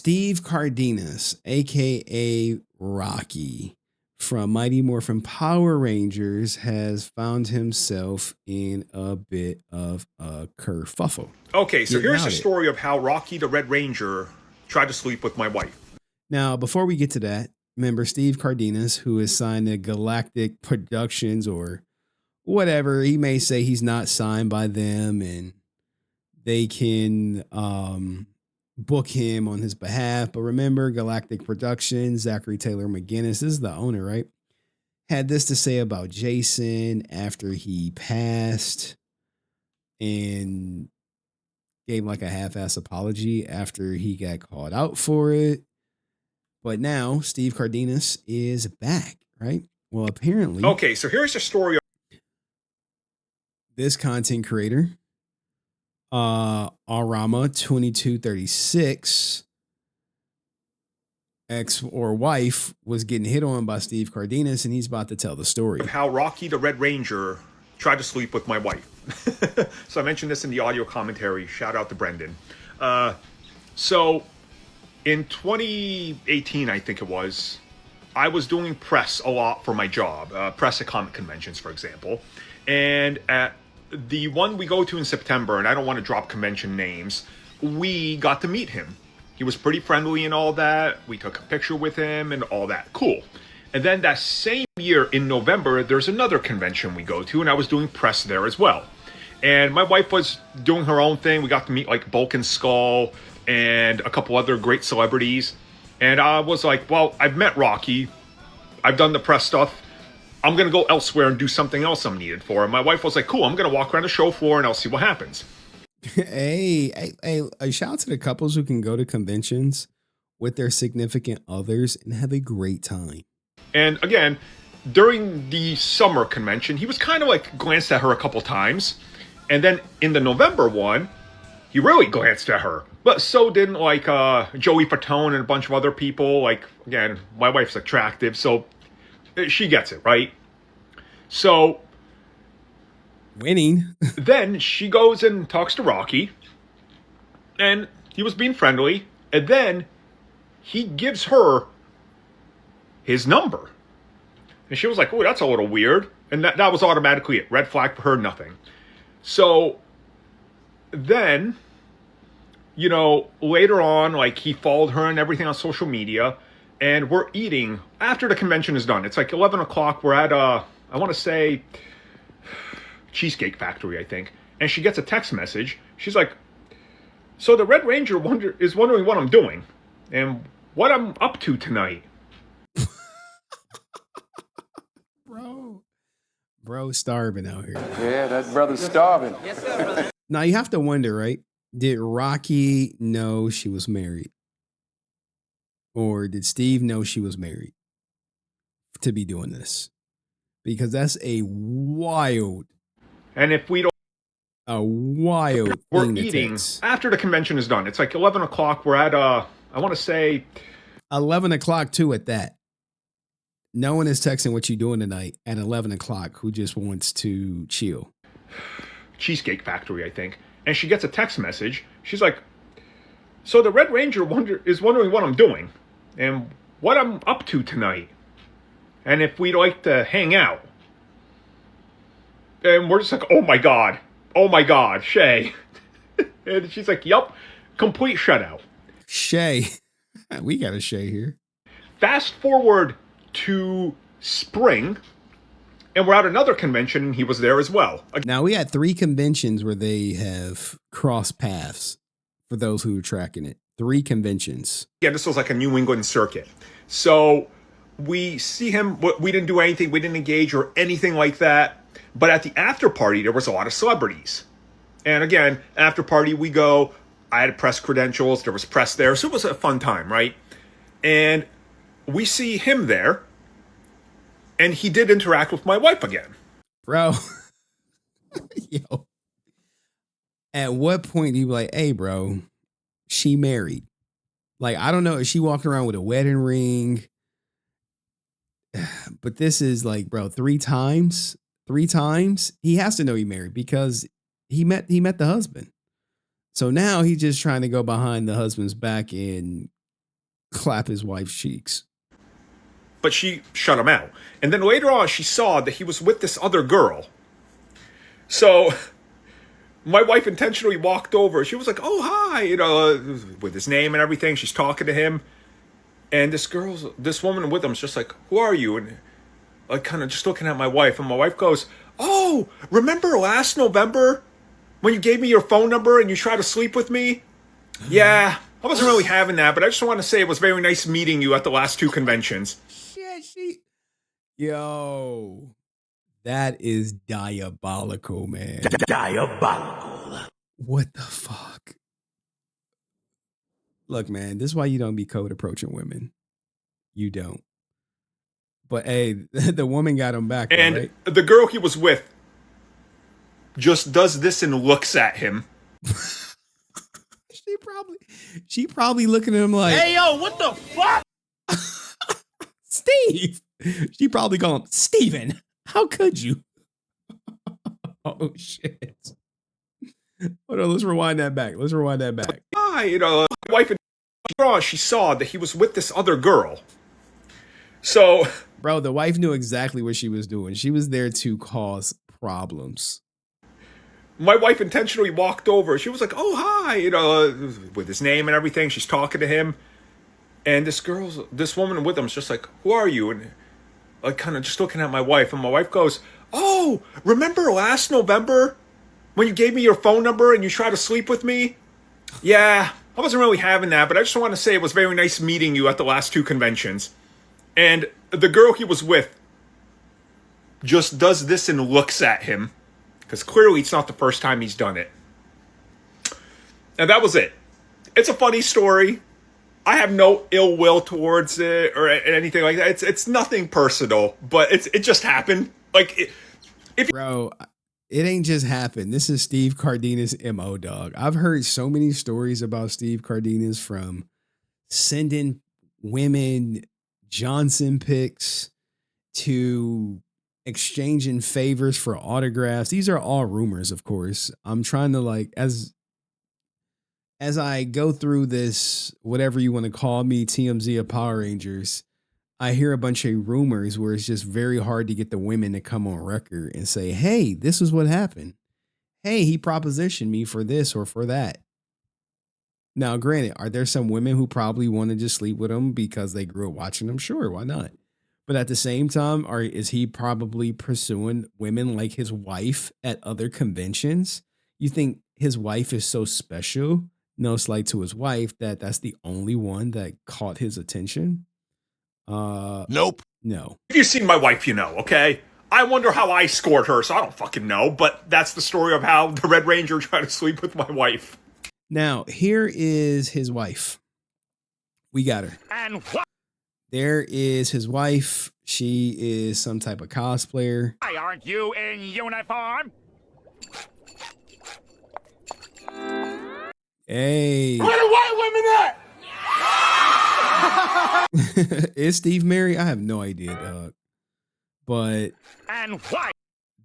Steve Cardenas, aka Rocky from Mighty Morphin Power Rangers, has found himself in a bit of a kerfuffle. Okay, so here's the story of how Rocky the Red Ranger tried to sleep with my wife. Now, before we get to that, remember Steve Cardenas, who is signed to Galactic Productions or whatever. He may say he's not signed by them and they can book him on his behalf. But remember, Galactic Productions, Zachary Taylor McGinnis is the owner, right? Had this to say about Jason after he passed and gave like a half-ass apology after he got called out for it. But now Steve Cardenas is back, right? Well, apparently. Okay, so here's the story of this content creator, Arama 2236, ex or wife, was getting hit on by Steve Cardenas, and he's about to tell the story of how Rocky the Red Ranger tried to sleep with my wife. So I mentioned this in the audio commentary. Shout out to Brendan. So in 2018, I think it was, I was doing press a lot for my job, press at comic conventions, for example. And at the one we go to in September, and I don't want to drop convention names, we got to meet him. He was pretty friendly and all that. We took a picture with him and all that. Cool. And then that same year in November, there's another convention we go to, and I was doing press there as well. And my wife was doing her own thing. We got to meet like Bulk and Skull and a couple other great celebrities. And I was like, well, I've met Rocky. I've done the press stuff. I'm going to go elsewhere and do something else I'm needed for. And my wife was like, cool, I'm going to walk around the show floor and I'll see what happens. Hey, shout out to the couples who can go to conventions with their significant others and have a great time. And again, during the summer convention, he was kind of like glanced at her a couple times. And then in the November one, he really glanced at her. But so did like Joey Fatone and a bunch of other people. Like, again, my wife's attractive, so she gets it, right? So winning. Then she goes and talks to Rocky, and he was being friendly, and then he gives her his number. And she was like, oh, that's a little weird. And that was automatically it. Red flag for her, nothing. So then, you know, later on, like, he followed her and everything on social media, and we're eating after the convention is done. It's like 11 o'clock. We're at, I want to say, Cheesecake Factory, I think. And she gets a text message. She's like, so the Red Ranger is wondering what I'm doing and what I'm up to tonight. Bro, starving out here. Yeah, that brother's starving. Yes, sir, brother. Now you have to wonder, right? Did Rocky know she was married? Or did Steve know she was married to be doing this? Because that's a wild. And if we don't. A wild we're thing eating after the convention is done. It's like 11 o'clock. We're at, I want to say. 11 o'clock too at that. No one is texting what you doing tonight at 11 o'clock who just wants to chill. Cheesecake Factory, I think. And she gets a text message. She's like, so the Red Ranger is wondering what I'm doing and what I'm up to tonight. And if we'd like to hang out. And we're just like, oh my God, Shay. And she's like, yup, complete shutout. Shay. We got a Shay here. Fast forward to spring, and we're at another convention, and he was there as well. Now, we had 3 conventions where they have crossed paths, for those who are tracking it. 3 conventions. Yeah, this was like a New England circuit. So we see him, we didn't do anything, we didn't engage or anything like that. But at the after party, there was a lot of celebrities. And again, after party, we go, I had press credentials, there was press there, so it was a fun time, right? And we see him there, and he did interact with my wife again. Bro. Yo. At what point do you be like, hey, bro, she married? Like, I don't know. Is she walking around with a wedding ring? But this is like, bro, 3 times. 3 times. He has to know he married because he met the husband. So now he's just trying to go behind the husband's back and clap his wife's cheeks. But she shut him out. And then later on, she saw that he was with this other girl. So my wife intentionally walked over. She was like, "Oh, hi," with his name and everything. She's talking to him. And this woman with him is just like, "Who are you?" And like kind of just looking at my wife. And my wife goes, "Oh, remember last November when you gave me your phone number and you tried to sleep with me? Yeah, I wasn't really having that, but I just want to say it was very nice meeting you at the last two conventions." Shit, yo, that is diabolical, man. Diabolical. What the fuck? Look, man, this is why you don't be code approaching women. You don't. But hey, the woman got him back, though, And right? the girl he was with just does this and looks at him. She probably looking at him like, Hey, yo, what the fuck? Steve. She probably call him Steven. How could you? Oh shit. Hold on, let's rewind that back. Hi, my wife and she saw that he was with this other girl. So, bro, the wife knew exactly what she was doing. She was there to cause problems. My wife intentionally walked over. She was like, "Oh, hi," with his name and everything. She's talking to him. And this woman with him is just like, "Who are you?" And like kind of just looking at my wife. And my wife goes, "Oh, remember last November when you gave me your phone number and you tried to sleep with me? Yeah, I wasn't really having that, but I just want to say it was very nice meeting you at the last two conventions." And the girl he was with just does this and looks at him. Because clearly it's not the first time he's done it. And that was it. It's a funny story. I have no ill will towards it or anything like that. It's nothing personal, but it just happened. Like, bro, it ain't just happened. This is Steve Cardenas' MO, dog. I've heard so many stories about Steve Cardenas, from sending women Johnson pics to exchanging favors for autographs. These are all rumors, of course. I'm trying to, like, as I go through this, whatever you want to call me, TMZ of Power Rangers, I hear a bunch of rumors where it's just very hard to get the women to come on record and say, "Hey, this is what happened. Hey, he propositioned me for this or for that." Now, granted, are there some women who probably want to just sleep with him because they grew up watching him? Sure, why not? But at the same time, is he probably pursuing women like his wife at other conventions? You think his wife is so special, no slight to his wife, that that's the only one that caught his attention? Nope. No. if you've seen my wife, you know, okay? I wonder how I scored her, so I don't fucking know. But that's the story of how the Red Ranger tried to sleep with my wife. Now, here is his wife. We got her. And what? There is his wife. She is some type of cosplayer. Why aren't you in uniform? Hey. Where the white women at? Is Steve married? I have no idea, dog. But And why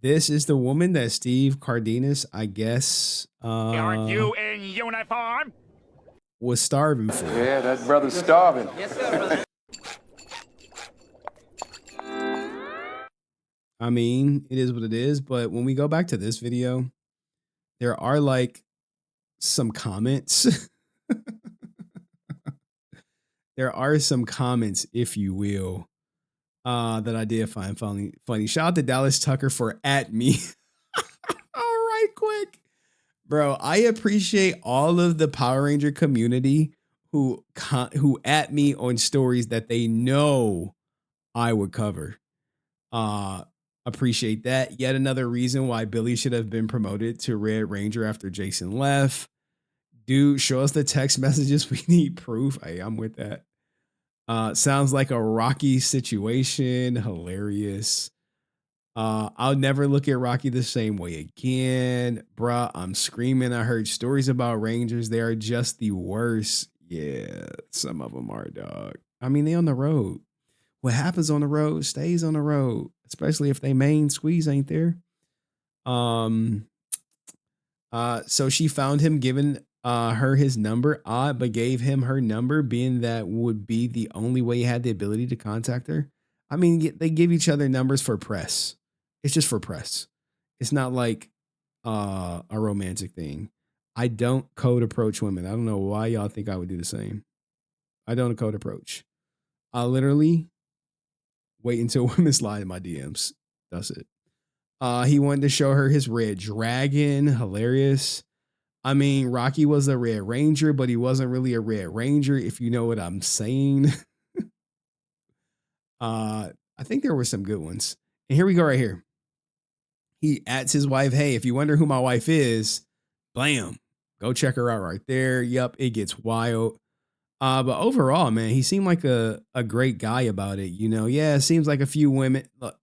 this is the woman that Steve Cardenas, I guess, aren't you in uniform? was starving for. Yeah, that brother's starving. I mean, it is what it is. But when we go back to this video, there are like some comments. There are some comments, if you will, that I did find funny. Shout out to Dallas Tucker for at me. All right, quick. Bro, I appreciate all of the Power Ranger community who at me on stories that they know I would cover. Appreciate that. Yet another reason why Billy should have been promoted to Red Ranger after Jason left. Dude, show us the text messages. We need proof. Hey, I'm with that. Sounds like a Rocky situation. Hilarious. I'll never look at Rocky the same way again. Bruh, I'm screaming. I heard stories about Rangers. They are just the worst. Yeah, some of them are, dog. I mean, they on the road. What happens on the road stays on the road, especially if they main squeeze ain't there. So she found him giving her his number, odd, but gave him her number, being that would be the only way he had the ability to contact her. I mean, they give each other numbers for press. It's just for press. It's not like a romantic thing. I don't code approach women. I don't know why y'all think I would do the same. I don't code approach. I literally wait until women slide in my DMs. That's it. He wanted to show her his red dragon. Hilarious. I mean, Rocky was a Red Ranger, but he wasn't really a Red Ranger, if you know what I'm saying. I think there were some good ones. And here we go right here. He asks his wife, hey, if you wonder who my wife is, blam, go check her out right there. Yup, it gets wild. But overall, man, he seemed like a great guy about it. You know, yeah, it seems like a few women. Look,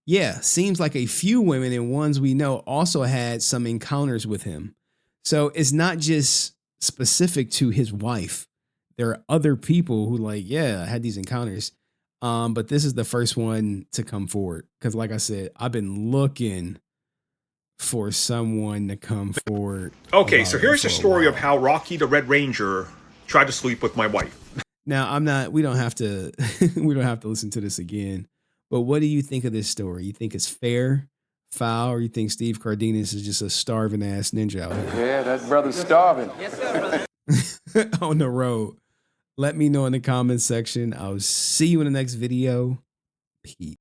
yeah, seems like a few women and ones we know also had some encounters with him. So it's not just specific to his wife. There are other people who like, yeah, had these encounters. But this is the first one to come forward. Cause like I said, I've been looking for someone to come forward. Okay, so here's the story of how Rocky the Red Ranger tried to sleep with my wife. Now, we don't have to listen to this again. But what do you think of this story? You think it's fair, foul, or you think Steve Cardenas is just a starving ass ninja out here? Yeah, that brother's starving. Yes, sir, brother. On the road? Let me know in the comments section. I'll see you in the next video. Peace.